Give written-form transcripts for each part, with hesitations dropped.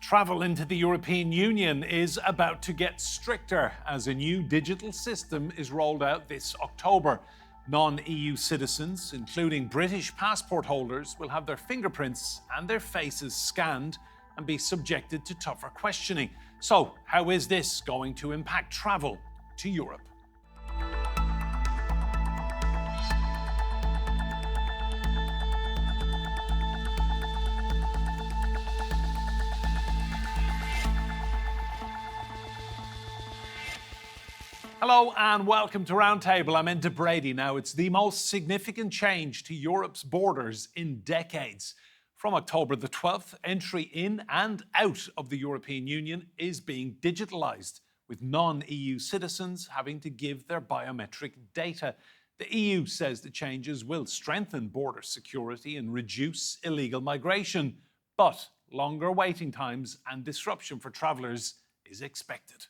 Travel into the European Union is about to get stricter as a new digital system is rolled out this October. Non-EU citizens, including British passport holders, will have their fingerprints and their faces scanned and be subjected to tougher questioning. So, how is this going to impact travel to Europe? Hello and welcome to Roundtable. I'm Enda Brady. Now, it's the most significant change to Europe's borders in decades. From October the 12th, entry in and out of the European Union is being digitalised, with non-EU citizens having to give their biometric data. The EU says the changes will strengthen border security and reduce illegal migration, but longer waiting times and disruption for travellers is expected.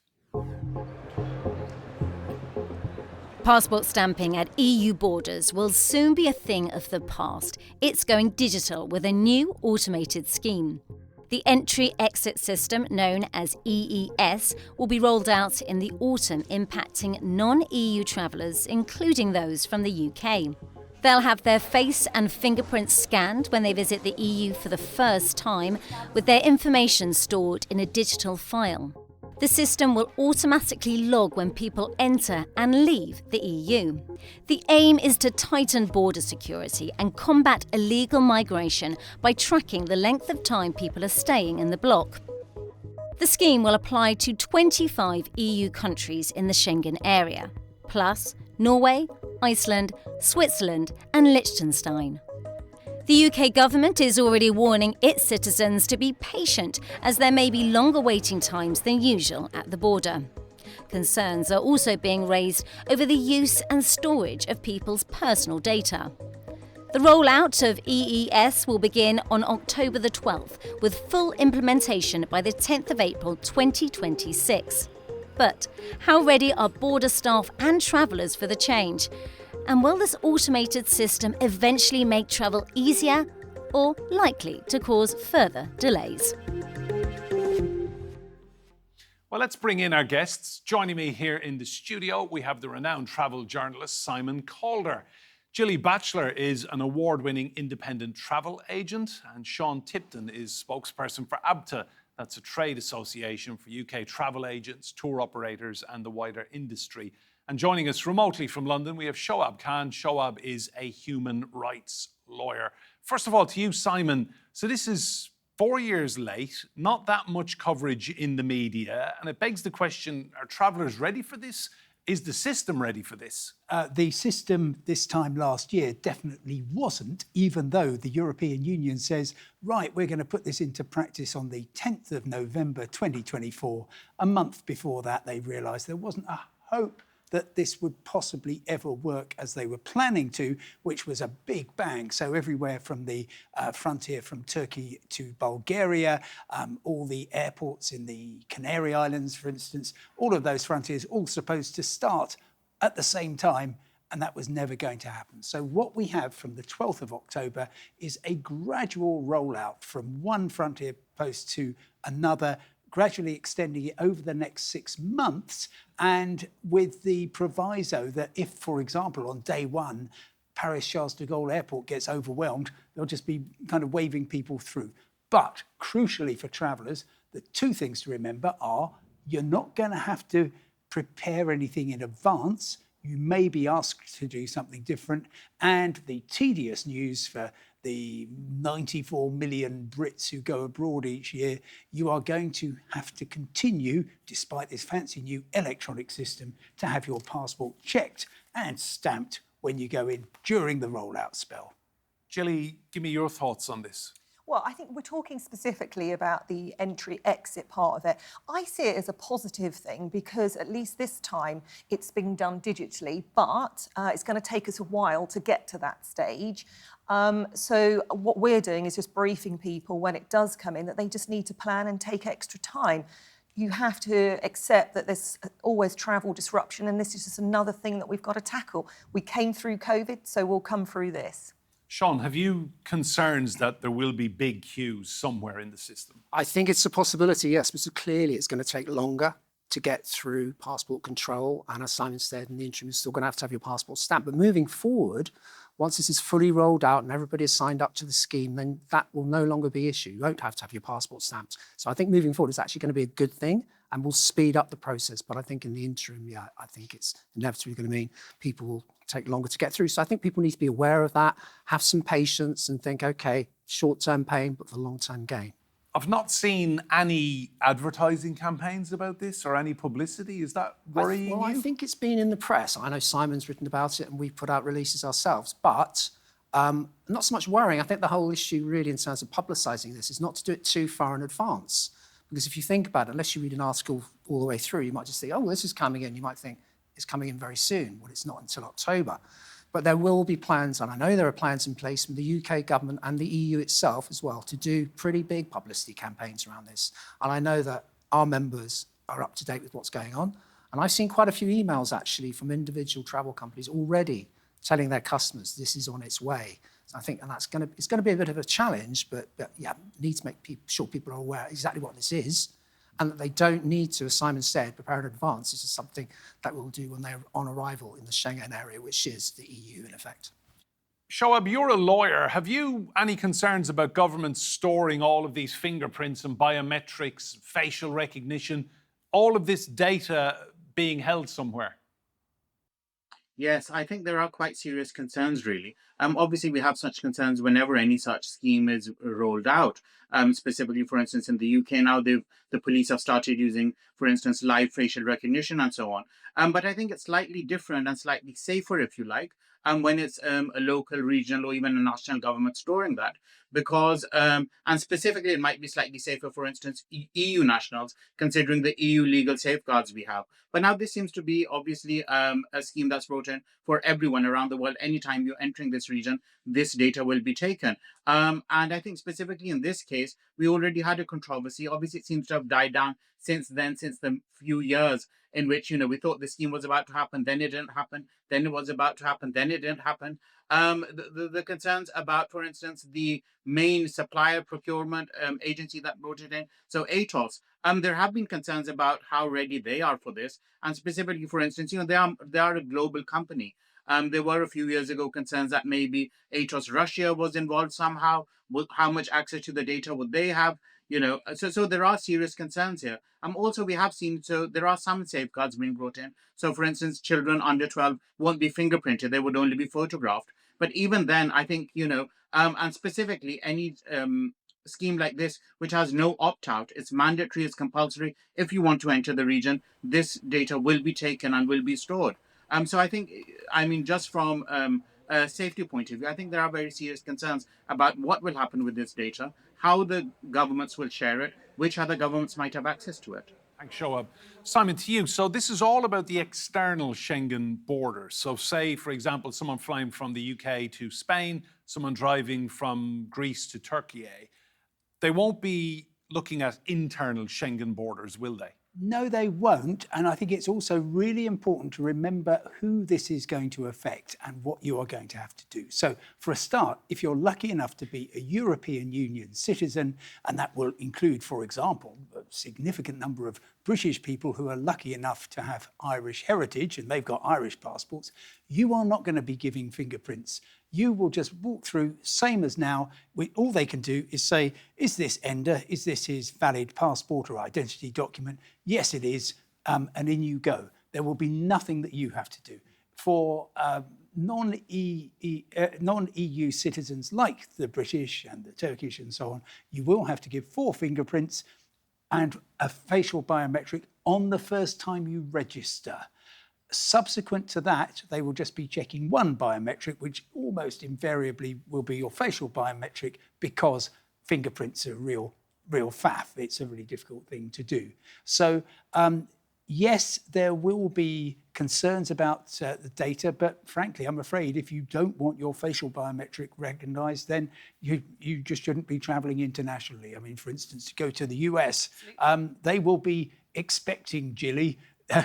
Passport stamping at EU borders will soon be a thing of the past. It's going digital with a new automated scheme. The entry-exit system, known as EES, will be rolled out in the autumn, impacting non-EU travellers, including those from the UK. They'll have their face and fingerprints scanned when they visit the EU for the first time, with their information stored in a digital file. The system will automatically log when people enter and leave the EU. The aim is to tighten border security and combat illegal migration by tracking the length of time people are staying in the bloc. The scheme will apply to 25 EU countries in the Schengen area, plus Norway, Iceland, Switzerland and Liechtenstein. The UK government is already warning its citizens to be patient, as there may be longer waiting times than usual at the border. Concerns are also being raised over the use and storage of people's personal data. The rollout of EES will begin on October the 12th, with full implementation by the 10th of April 2026. But how ready are border staff and travellers for the change? And will this automated system eventually make travel easier or likely to cause further delays? Well, let's bring in our guests. Joining me here in the studio, we have the renowned travel journalist Simon Calder. Gilly Bachelor is an award-winning independent travel agent, and Sean Tipton is spokesperson for ABTA. That's a trade association for UK travel agents, tour operators and the wider industry. And joining us remotely from London, we have Shoaib Khan. Shoaib is a human rights lawyer. First of all, to you, Simon. So this is 4 years late, not that much coverage in the media. And it begs the question, are travellers ready for this? Is the system ready for this? The system this time last year definitely wasn't, even though the European Union says, right, we're going to put this into practice on the 10th of November 2024. A month before that, they realised there wasn't a hope that this would possibly ever work as they were planning to, which was a big bang. So everywhere from the frontier from Turkey to Bulgaria, all the airports in the Canary Islands, for instance, all of those frontiers all supposed to start at the same time, and that was never going to happen. So what we have from the 12th of October is a gradual rollout from one frontier post to another, gradually extending it over the next 6 months, and with the proviso that if, for example, on day one, Paris Charles de Gaulle Airport gets overwhelmed, they'll just be kind of waving people through. But crucially for travellers, the two things to remember are you're not going to have to prepare anything in advance. You may be asked to do something different. And the tedious news for the 94 million Brits who go abroad each year, you are going to have to continue, despite this fancy new electronic system, to have your passport checked and stamped when you go in during the rollout spell. Gilly, give me your thoughts on this. Well, I think we're talking specifically about the entry-exit part of it. I see it as a positive thing because at least this time it's being done digitally, but it's going to take us a while to get to that stage. So what we're doing is just briefing people when it does come in that they just need to plan and take extra time. You have to accept that there's always travel disruption, and this is just another thing that we've got to tackle. We came through COVID, so we'll come through this. Sean, have you concerns that there will be big queues somewhere in the system? I think it's a possibility, yes, but so clearly it's going to take longer to get through passport control. And as Simon said, in the interim, you're still going to have your passport stamped. But moving forward, once this is fully rolled out and everybody has signed up to the scheme, then that will no longer be an issue. You won't have to have your passport stamped. So I think moving forward, it's actually going to be a good thing and will speed up the process. But I think in the interim, yeah, I think it's inevitably going to mean people will take longer to get through. So I think people need to be aware of that, have some patience and think, okay, short-term pain, but for long-term gain. I've not seen any advertising campaigns about this or any publicity. Is that worrying you? I think it's been in the press. I know Simon's written about it and we've put out releases ourselves, but not so much worrying. I think the whole issue really in terms of publicising this is not to do it too far in advance. Because if you think about it, unless you read an article all the way through, you might just think, oh, this is coming in. You might think it's coming in very soon. Well, it's not until October. But there will be plans, and I know there are plans in place from the UK government and the EU itself as well, to do pretty big publicity campaigns around this. And I know that our members are up to date with what's going on. And I've seen quite a few emails, actually, from individual travel companies already telling their customers this is on its way. So I think and it's going to be a bit of a challenge, but yeah, need to make sure people are aware exactly what this is, and that they don't need to, as Simon said, prepare in advance. This is something that we'll do when they're on arrival in the Schengen area, which is the EU in effect. Shoaib, you're a lawyer. Have you any concerns about governments storing all of these fingerprints and biometrics, facial recognition, all of this data being held somewhere? Yes, I think there are quite serious concerns, really. Obviously, we have such concerns whenever any such scheme is rolled out. Specifically, for instance, in the UK now, the police have started using, for instance, live facial recognition and so on. But I think it's slightly different and slightly safer, if you like, when it's a local, regional, or even a national government storing that. Because, and specifically, it might be slightly safer, for instance, EU nationals, considering the EU legal safeguards we have. But now this seems to be obviously a scheme that's brought in for everyone around the world. Anytime you're entering this region, this data will be taken. And I think specifically in this case, we already had a controversy. Obviously, it seems to have died down since then, since the few years in which, we thought the scheme was about to happen, then it didn't happen, then it was about to happen, then it didn't happen. The concerns about, for instance, the main supplier procurement agency that brought it in, so ATOS, there have been concerns about how ready they are for this. And specifically, for instance, they are a global company. There were a few years ago concerns that maybe ATOS Russia was involved somehow. How much access to the data would they have? So there are serious concerns here. Also, we have seen, so there are some safeguards being brought in. So, for instance, children under 12 won't be fingerprinted. They would only be photographed. But even then, I think, and specifically any scheme like this, which has no opt-out, it's mandatory, it's compulsory. If you want to enter the region, this data will be taken and will be stored. So I think, just from a safety point of view, I think there are very serious concerns about what will happen with this data, how the governments will share it, which other governments might have access to it. Thanks, Shoaib. Simon, to you. So this is all about the external Schengen borders. So say, for example, someone flying from the UK to Spain, someone driving from Greece to Turkey. They won't be looking at internal Schengen borders, will they? No, they won't. And I think it's also really important to remember who this is going to affect and what you are going to have to do. So for a start, if you're lucky enough to be a European Union citizen, and that will include, for example, a significant number of British people who are lucky enough to have Irish heritage and they've got Irish passports, you are not going to be giving fingerprints. You will just walk through, same as now. All they can do is say, is this Enda? Is this his valid passport or identity document? Yes, it is. And in you go. There will be nothing that you have to do. For non-EU citizens like the British and the Turkish and so on, you will have to give 4 fingerprints and a facial biometric on the first time you register. Subsequent to that, they will just be checking 1 biometric, which almost invariably will be your facial biometric, because fingerprints are real faff. It's a really difficult thing to do. So yes, there will be concerns about the data, but frankly, I'm afraid if you don't want your facial biometric recognised, then you just shouldn't be travelling internationally. For instance, to go to the US, they will be expecting, Gilly,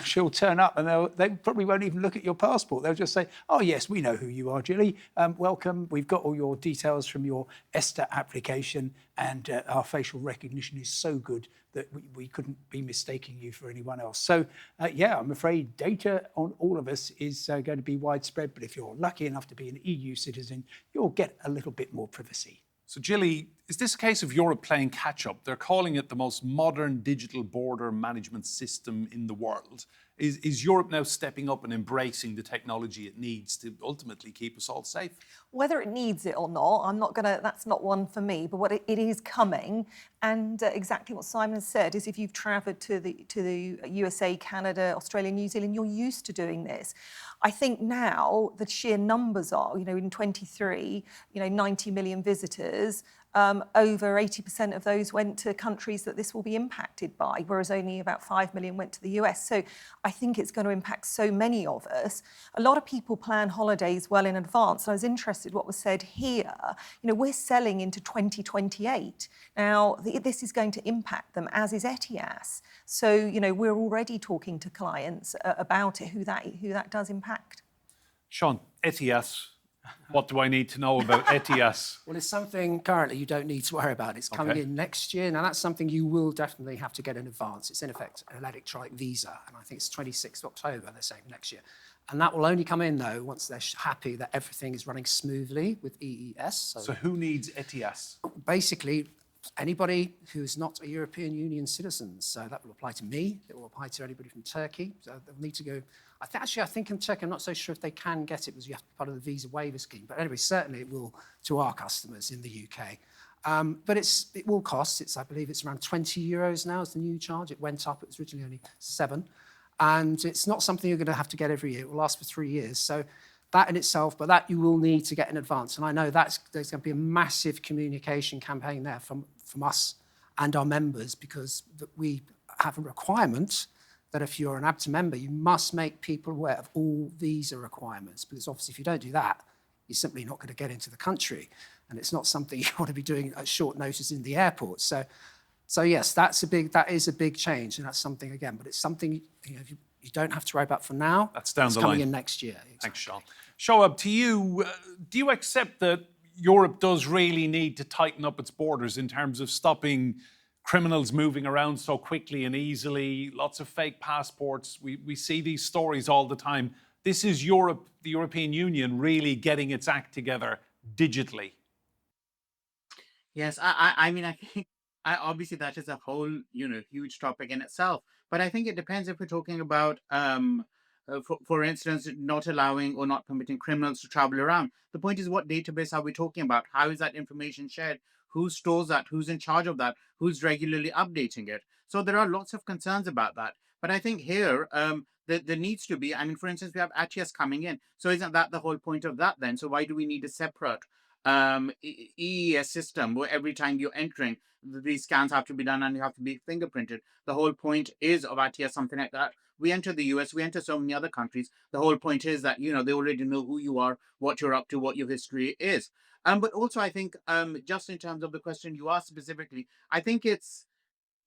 she'll turn up and they probably won't even look at your passport. They'll just say, oh, yes, we know who you are, Gilly. Welcome. We've got all your details from your ESTA application, and our facial recognition is so good that we couldn't be mistaking you for anyone else. So, yeah, I'm afraid data on all of us is going to be widespread. But if you're lucky enough to be an EU citizen, you'll get a little bit more privacy. So, Gilly, is this a case of Europe playing catch-up? They're calling it the most modern digital border management system in the world. Is Europe now stepping up and embracing the technology it needs to ultimately keep us all safe? Whether it needs it or not, I'm not gonna. That's not one for me. But what it is coming, and exactly what Simon said is, if you've travelled to the USA, Canada, Australia, New Zealand, you're used to doing this. I think now the sheer numbers are, in 23, 90 million visitors. Over 80% of those went to countries that this will be impacted by, whereas only about 5 million went to the US. So I think it's going to impact so many of us. A lot of people plan holidays well in advance. I was interested what was said here. We're selling into 2028. Now, this is going to impact them, as is ETIAS. So, we're already talking to clients about it, who that does impact. Sean, ETIAS. What do I need to know about ETIAS? Well, it's something currently you don't need to worry about. It's coming in next year. Now, that's something you will definitely have to get in advance. It's in effect an electronic visa, and I think it's 26th of October, they're saying, next year. And that will only come in, though, once they're happy that everything is running smoothly with EES. So who needs ETIAS? Basically, anybody who is not a European Union citizen. So that will apply to me. It will apply to anybody from Turkey. So they'll need to go. I think in Turkey, I'm not so sure if they can get it because you have to be part of the visa waiver scheme. But anyway, certainly it will to our customers in the UK. But it will cost. I believe it's around €20 now is the new charge. It went up. It was originally only £7. And it's not something you're going to have to get every year. It will last for 3 years. So that in itself, but that you will need to get in advance. And I know there's going to be a massive communication campaign there from us and our members, because we have a requirement that if you're an ABTA member, you must make people aware of all visa requirements, because obviously if you don't do that, you're simply not going to get into the country. And it's not something you want to be doing at short notice in the airport. So yes, that is a big change, and that's something, again, but it's something you don't have to worry about for now. That's down the line. It's coming in next year. Exactly. Thanks, Sean. Shoaib, to you, do you accept that Europe does really need to tighten up its borders in terms of stopping criminals moving around so quickly and easily, lots of fake passports? We see these stories all the time. This is Europe, the European Union, really getting its act together digitally. Yes, I mean, I think obviously that is a whole, huge topic in itself. But I think it depends if we're talking about, for instance, not allowing or not permitting criminals to travel around. The point is, what database are we talking about? How is that information shared? Who stores that? Who's in charge of that? Who's regularly updating it? So there are lots of concerns about that. But I think here, there needs to be, for instance, we have ATIAS coming in. So isn't that the whole point of that then? So why do we need a separate EES system where every time you're entering, these scans have to be done and you have to be fingerprinted? The whole point is of ATIAS, something like that. We enter the US, we enter so many other countries. The whole point is that, they already know who you are, what you're up to, what your history is. But also, I think, just in terms of the question you asked specifically, I think it's,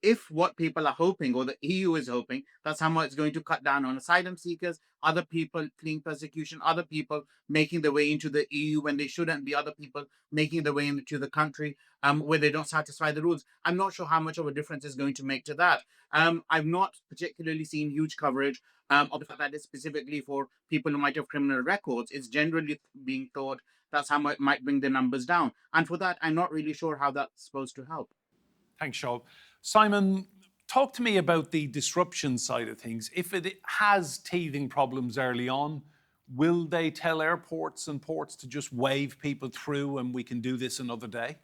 if what people are hoping, or the EU is hoping, that somehow it's going to cut down on asylum seekers, other people fleeing persecution, other people making their way into the EU when they shouldn't be, other people making their way into the country where they don't satisfy the rules. I'm not sure how much of a difference it's going to make to that. I've not particularly seen huge coverage of the fact that it's specifically for people who might have criminal records. It's generally being thought that's how it might bring the numbers down. And for that, I'm not really sure how that's supposed to help. Thanks, Shoaib. Simon, talk to me about the disruption side of things. If it has teething problems early on, will they tell airports and ports to just wave people through and we can do this another day?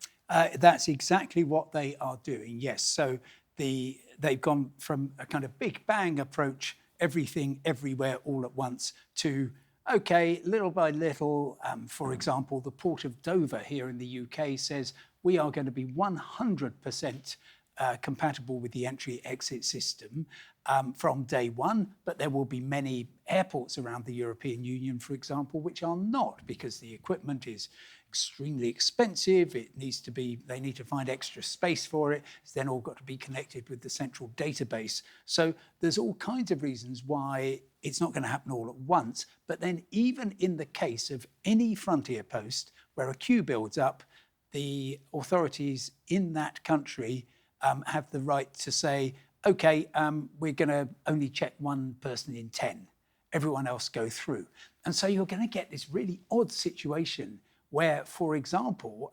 That's exactly what they are doing, yes. So they've gone from a kind of big bang approach, everything, everywhere, all at once, to, okay, little by little. For example, the Port of Dover here in the UK says we are going to be 100% compatible with the entry-exit system from day one, but there will be many airports around the European Union, for example, which are not, because the equipment is extremely expensive. It needs to be, they need to find extra space for it. It's then all got to be connected with the central database. So there's all kinds of reasons why it's not going to happen all at once. But then even in the case of any frontier post where a queue builds up, the authorities in that country have the right to say, okay, we're going to only check one person in 10. Everyone else go through. And so you're going to get this really odd situation where, for example,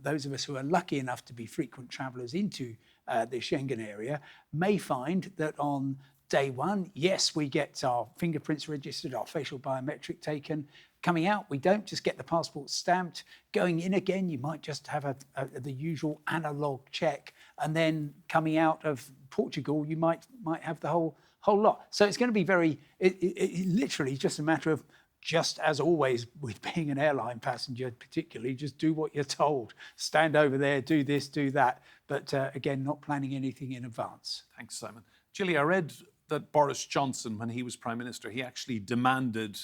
those of us who are lucky enough to be frequent travellers into the Schengen area may find that on day one, yes, we get our fingerprints registered, our facial biometric taken. Coming out, we don't just get the passport stamped. Going in again, you might just have the usual analog check. And then coming out of Portugal, you might have the whole lot. So it's going to be very, it literally just a matter of, just as always with being an airline passenger, particularly, just do what you're told. Stand over there, do this, do that. But again, not planning anything in advance. Thanks, Simon. Gilly, I read that Boris Johnson, when he was Prime Minister, he actually demanded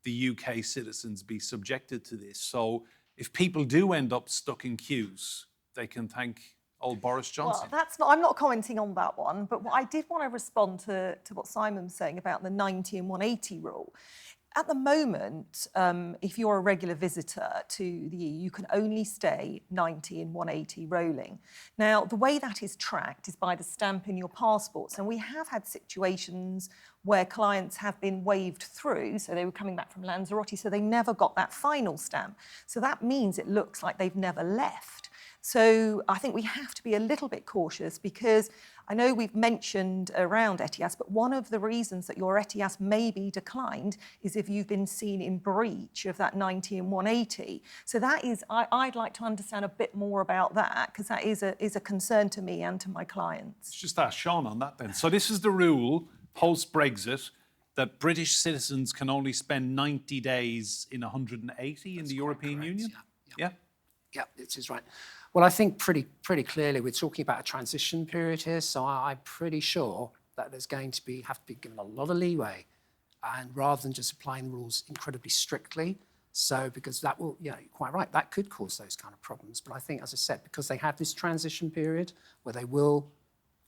the UK citizens be subjected to this. So if people do end up stuck in queues, they can thank old Boris Johnson. Well, I'm not commenting on that one, but I did want to respond to what Simon's saying about the 90 and 180 rule. At the moment, if you're a regular visitor to the EU, you can only stay 90 and 180 rolling. Now, the way that is tracked is by the stamp in your passports. And we have had situations where clients have been waved through, so they were coming back from Lanzarote, so they never got that final stamp. So that means it looks like they've never left. So I think we have to be a little bit cautious, because I know we've mentioned around ETIAS, but one of the reasons that your ETIAS may be declined is if you've been seen in breach of that 90 and 180. So that is, I'd like to understand a bit more about that, because that is a concern to me and to my clients. Let's just ask Sean on that then. So this is the rule post-Brexit, that British citizens can only spend 90 days in 180 in the European Union? Yeah? Yeah, it is right. Well, I think pretty clearly we're talking about a transition period here, so I'm pretty sure that there's going to have to be given a lot of leeway, and rather than just applying the rules incredibly strictly. So because that will, you're quite right, that could cause those kind of problems. But I think, as I said, because they have this transition period where they will,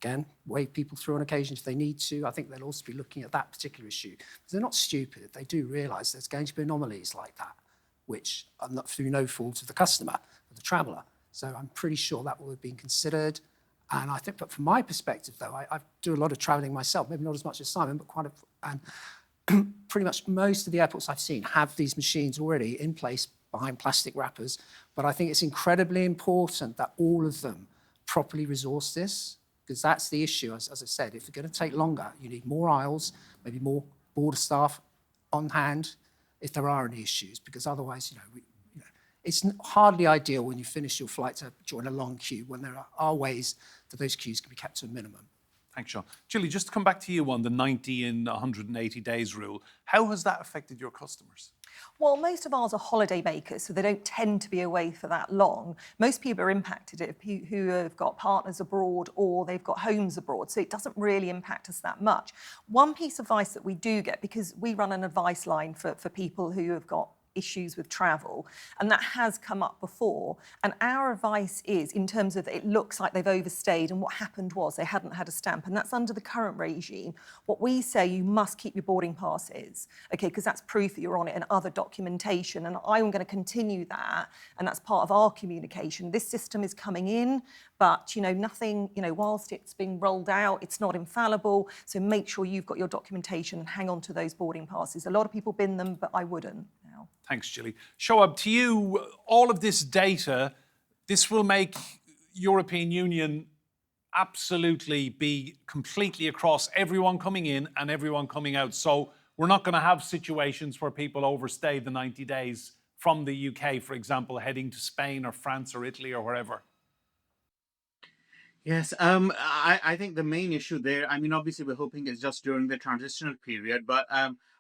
again, wave people through on occasion if they need to, I think they'll also be looking at that particular issue. Because they're not stupid. They do realise there's going to be anomalies like that, which are not through no fault of the customer, of the traveller. So I'm pretty sure that will have been considered. And I think, but from my perspective, though, I do a lot of travelling myself, maybe not as much as Simon, but quite and pretty much most of the airports I've seen have these machines already in place behind plastic wrappers. But I think it's incredibly important that all of them properly resource this, because that's the issue. As I said, if it's going to take longer, you need more aisles, maybe more border staff on hand if there are any issues, because otherwise, it's hardly ideal when you finish your flight to join a long queue, when there are ways that those queues can be kept to a minimum. Thanks, Sean. Gilly, just to come back to you on the 90 and 180 days rule, how has that affected your customers? Well, most of ours are holiday makers, so they don't tend to be away for that long. Most people are impacted who have got partners abroad or they've got homes abroad, so it doesn't really impact us that much. One piece of advice that we do get, because we run an advice line for people who have got issues with travel, and that has come up before. And our advice is, in terms of it looks like they've overstayed and what happened was they hadn't had a stamp, and that's under the current regime. What we say, you must keep your boarding passes, okay, because that's proof that you're on it, and other documentation. And I'm going to continue that, and that's part of our communication. This system is coming in, but nothing, whilst it's being rolled out, it's not infallible. So make sure you've got your documentation and hang on to those boarding passes. A lot of people bin them, but I wouldn't. Thanks, Gilly. Shoaib, to you, all of this data, this will make European Union absolutely be completely across everyone coming in and everyone coming out. So we're not going to have situations where people overstay the 90 days from the UK, for example, heading to Spain or France or Italy or wherever. Yes, I think the main issue there, obviously we're hoping it's just during the transitional period, but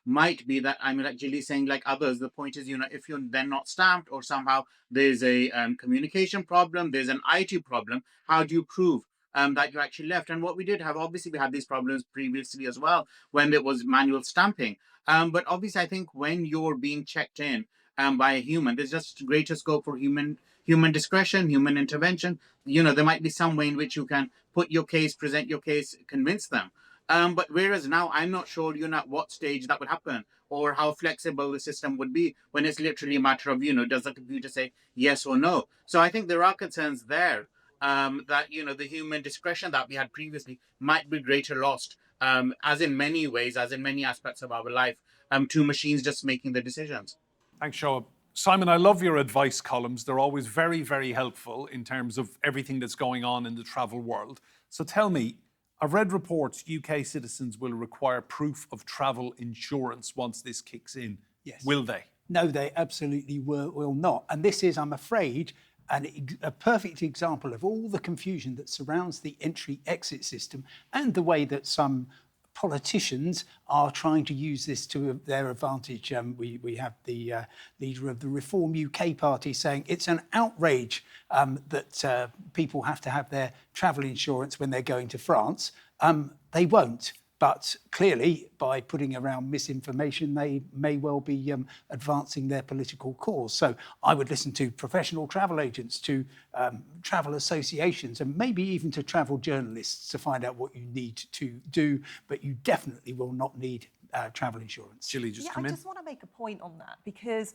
might be that, like Gilly's saying, like others, the point is, if you're then not stamped or somehow there's a communication problem, there's an IT problem, how do you prove that you actually left? And what we did have, obviously we had these problems previously as well when there was manual stamping. But obviously I think when you're being checked in, by a human. There's just greater scope for human discretion, human intervention. There might be some way in which you can put your case, present your case, convince them. But whereas now I'm not sure, at what stage that would happen or how flexible the system would be when it's literally a matter of, does the computer say yes or no? So I think there are concerns there that, the human discretion that we had previously might be greater lost, as in many ways, as in many aspects of our life, to machines just making the decisions. Thanks, Shoaib. Simon, I love your advice columns. They're always very, very helpful in terms of everything that's going on in the travel world. So tell me, I've read reports UK citizens will require proof of travel insurance once this kicks in. Yes. Will they? No, they absolutely will not. And this is, I'm afraid, a perfect example of all the confusion that surrounds the entry-exit system and the way that some politicians are trying to use this to their advantage. We have the leader of the Reform UK party saying it's an outrage that people have to have their travel insurance when they're going to France. They won't. But clearly, by putting around misinformation, they may well be advancing their political cause. So I would listen to professional travel agents, to travel associations, and maybe even to travel journalists to find out what you need to do. But you definitely will not need travel insurance. Gilly, just come I in. just want to make a point on that because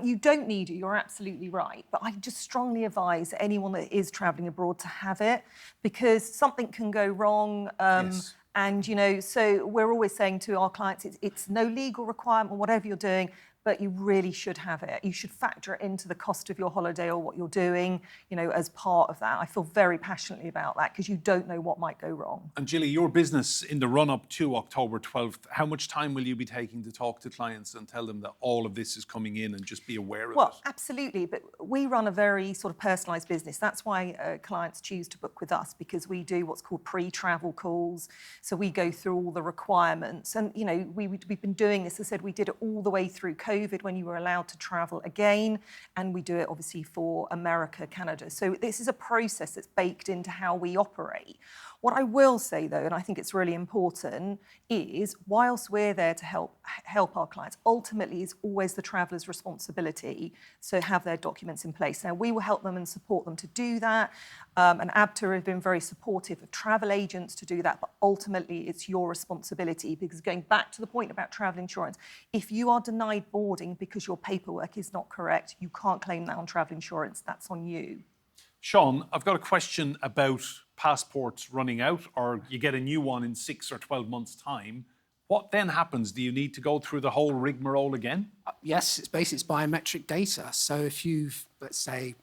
you don't need it, you're absolutely right. But I just strongly advise anyone that is travelling abroad to have it because something can go wrong. Yes. And, so we're always saying to our clients, it's no legal requirement, whatever you're doing, but you really should have it. You should factor it into the cost of your holiday or what you're doing, as part of that. I feel very passionately about that because you don't know what might go wrong. And Gilly, your business in the run-up to October 12th, how much time will you be taking to talk to clients and tell them that all of this is coming in and just be aware of it? Well, absolutely. But we run a very sort of personalised business. That's why clients choose to book with us because we do what's called pre-travel calls. So we go through all the requirements. And, we've been doing this. As I said, we did it all the way through COVID when you were allowed to travel again. And we do it, obviously, for America, Canada. So this is a process that's baked into how we operate. What I will say, though, and I think it's really important, is whilst we're there to help our clients, ultimately it's always the traveller's responsibility to have their documents in place. Now, we will help them and support them to do that. And ABTA have been very supportive of travel agents to do that, but ultimately it's your responsibility because going back to the point about travel insurance, if you are denied boarding because your paperwork is not correct, you can't claim that on travel insurance. That's on you. Sean, I've got a question about passports running out, or you get a new one in 6 or 12 months' time. What then happens? Do you need to go through the whole rigmarole again? Yes, it's basically biometric data. So if you've, let's say,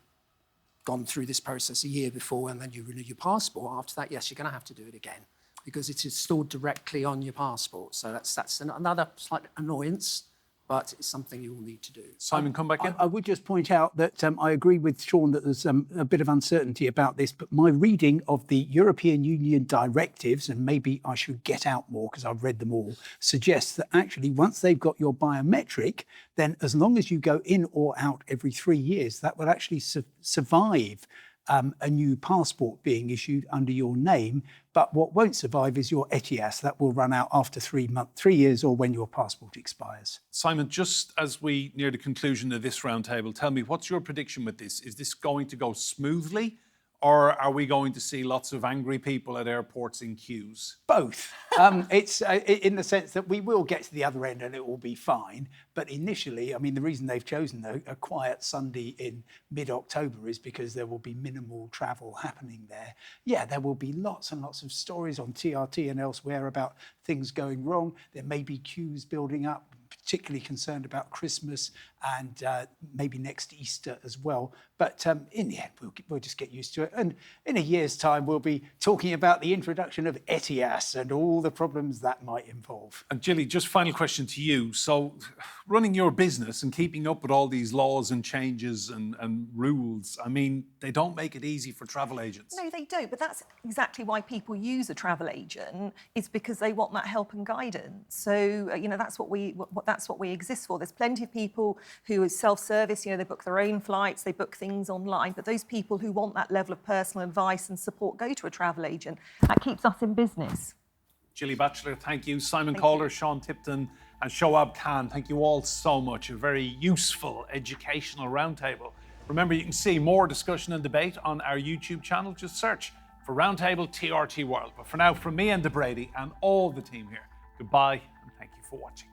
gone through this process a year before and then you renew your passport, after that, yes, you're going to have to do it again because it is stored directly on your passport. So that's another slight annoyance, but it's something you will need to do. Simon, come back in. I would just point out that I agree with Sean that there's a bit of uncertainty about this, but my reading of the European Union directives, and maybe I should get out more because I've read them all, suggests that actually once they've got your biometric, then as long as you go in or out every 3 years, that will actually survive a new passport being issued under your name. But what won't survive is your ETIAS. That will run out after 3 years or when your passport expires. Simon, just as we near the conclusion of this roundtable, tell me, what's your prediction with this? Is this going to go smoothly? Or are we going to see lots of angry people at airports in queues? Both. It's in the sense that we will get to the other end and it will be fine. But initially, I mean, the reason they've chosen a quiet Sunday in mid-October is because there will be minimal travel happening there. Yeah, there will be lots and lots of stories on TRT and elsewhere about things going wrong. There may be queues building up, particularly concerned about Christmas and maybe next Easter as well. But in the end, we'll just get used to it. And in a year's time, we'll be talking about the introduction of ETIAS and all the problems that might involve. And Gilly, just final question to you. So running your business and keeping up with all these laws and changes and rules, I mean, they don't make it easy for travel agents. No, they don't. But that's exactly why people use a travel agent. It's because they want that help and guidance. So, that's what we exist for. There's plenty of people who are self-service, they book their own flights, they book things online, but those people who want that level of personal advice and support go to a travel agent. That keeps us in business. Gilly Bachelor, thank you. Simon Calder, Sean Tipton, and Shoaib Khan, thank you all so much. A very useful, educational roundtable. Remember, you can see more discussion and debate on our YouTube channel. Just search for Roundtable TRT World. But for now, from me, Enda Brady, and all the team here, goodbye and thank you for watching.